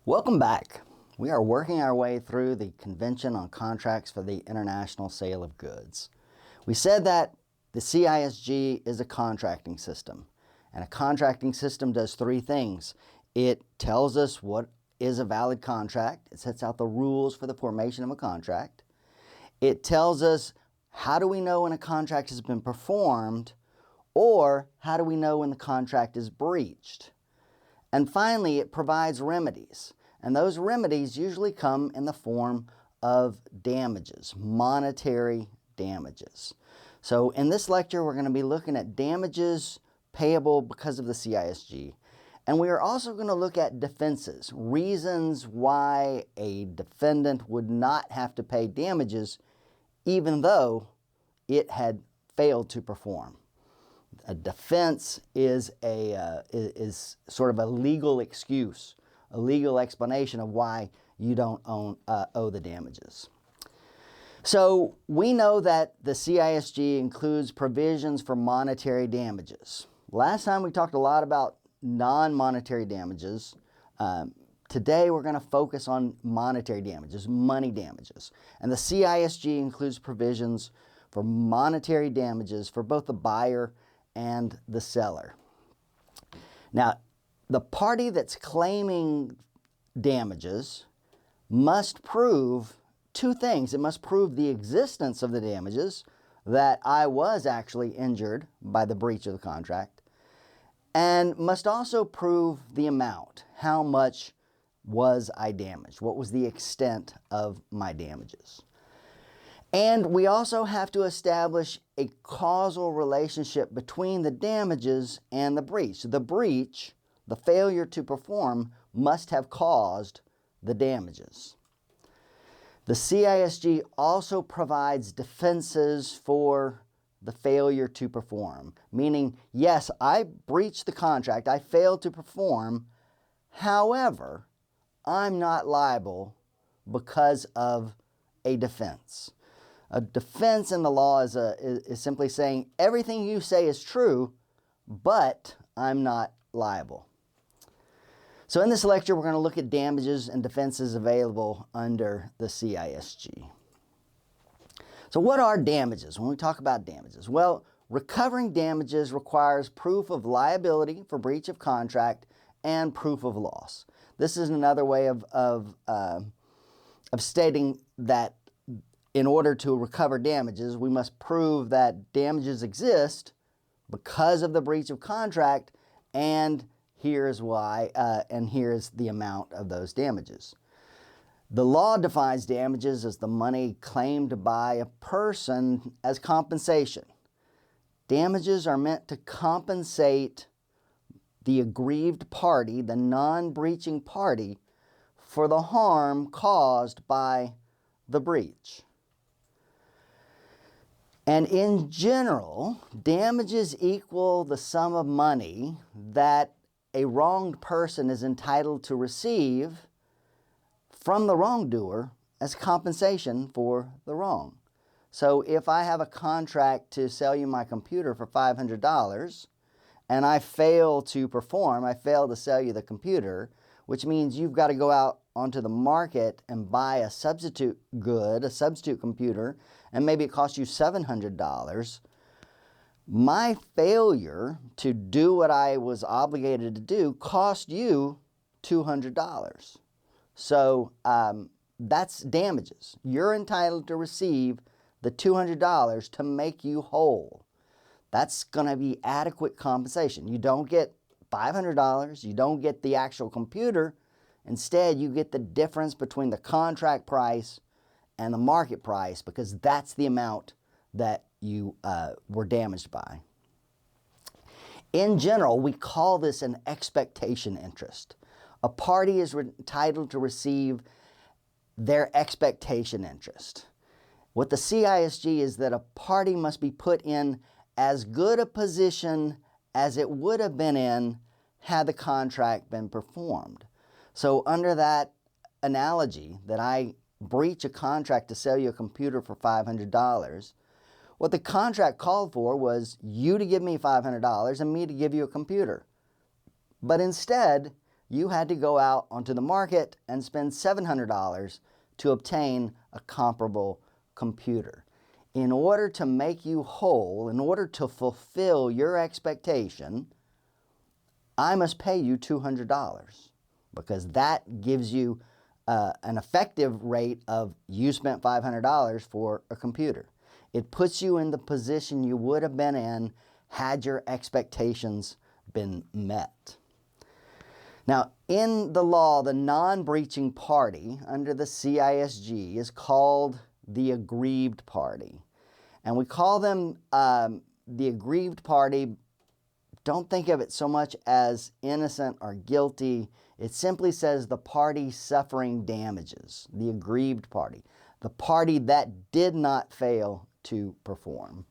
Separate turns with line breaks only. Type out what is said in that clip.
Welcome back. We are working our way through the Convention on Contracts for the International Sale of Goods. We said that the CISG is a contracting system, and a contracting system does three things. It tells us what is a valid contract. It sets out the rules for the formation of a contract. It tells us how do we know when a contract has been performed, or how do we know when the contract is breached. And finally, it provides remedies. And those remedies usually come in the form of damages, monetary damages. So in this lecture, we're going to be looking at damages payable because of the CISG. And we are also going to look at defenses, reasons why a defendant would not have to pay damages even though it had failed to perform. A defense is sort of a legal excuse, a legal explanation of why you don't owe the damages. So we know that the CISG includes provisions for monetary damages. Last time we talked a lot about non-monetary damages. Today we're going to focus on monetary damages, money damages. And the CISG includes provisions for monetary damages for both the buyer and the seller. Now, the party that's claiming damages must prove two things. It must prove the existence of the damages, that I was actually injured by the breach of the contract, and must also prove the amount. How much was I damaged? What was the extent of my damages? And we also have to establish a causal relationship between the damages and the breach. The breach, the failure to perform, must have caused the damages. The CISG also provides defenses for the failure to perform, meaning, yes, I breached the contract, I failed to perform, however, I'm not liable because of a defense. A defense in the law is simply saying everything you say is true, but I'm not liable. So in this lecture, we're going to look at damages and defenses available under the CISG. So what are damages? When we talk about damages, well, recovering damages requires proof of liability for breach of contract and proof of loss. This is another way of stating that in order to recover damages, we must prove that damages exist because of the breach of contract, and here's why, and here's the amount of those damages. The law defines damages as the money claimed by a person as compensation. Damages are meant to compensate the aggrieved party, the non-breaching party, for the harm caused by the breach. And in general, damages equal the sum of money that a wronged person is entitled to receive from the wrongdoer as compensation for the wrong. So if I have a contract to sell you my computer for $500 and I fail to perform, I fail to sell you the computer, which means you've got to go out onto the market and buy a substitute good, a substitute computer, and maybe it costs you $700. My failure to do what I was obligated to do cost you $200. So that's damages. You're entitled to receive the $200 to make you whole. That's going to be adequate compensation. You don't get $500. You don't get the actual computer. Instead, you get the difference between the contract price and the market price, because that's the amount that you were damaged by. In general, we call this an expectation interest. A party is entitled to receive their expectation interest. What the CISG is that a party must be put in as good a position as it would have been in had the contract been performed. So under that analogy that I breach a contract to sell you a computer for $500, what the contract called for was you to give me $500 and me to give you a computer. But instead, you had to go out onto the market and spend $700 to obtain a comparable computer. In order to make you whole, in order to fulfill your expectation, I must pay you $200, because that gives you an effective rate of you spent $500 for a computer. It puts you in the position you would have been in had your expectations been met. Now, in the law, the non-breaching party under the CISG is called the aggrieved party. And we call them the aggrieved party. Don't think of it so much as innocent or guilty. It simply says the party suffering damages, the aggrieved party, the party that did not fail to perform.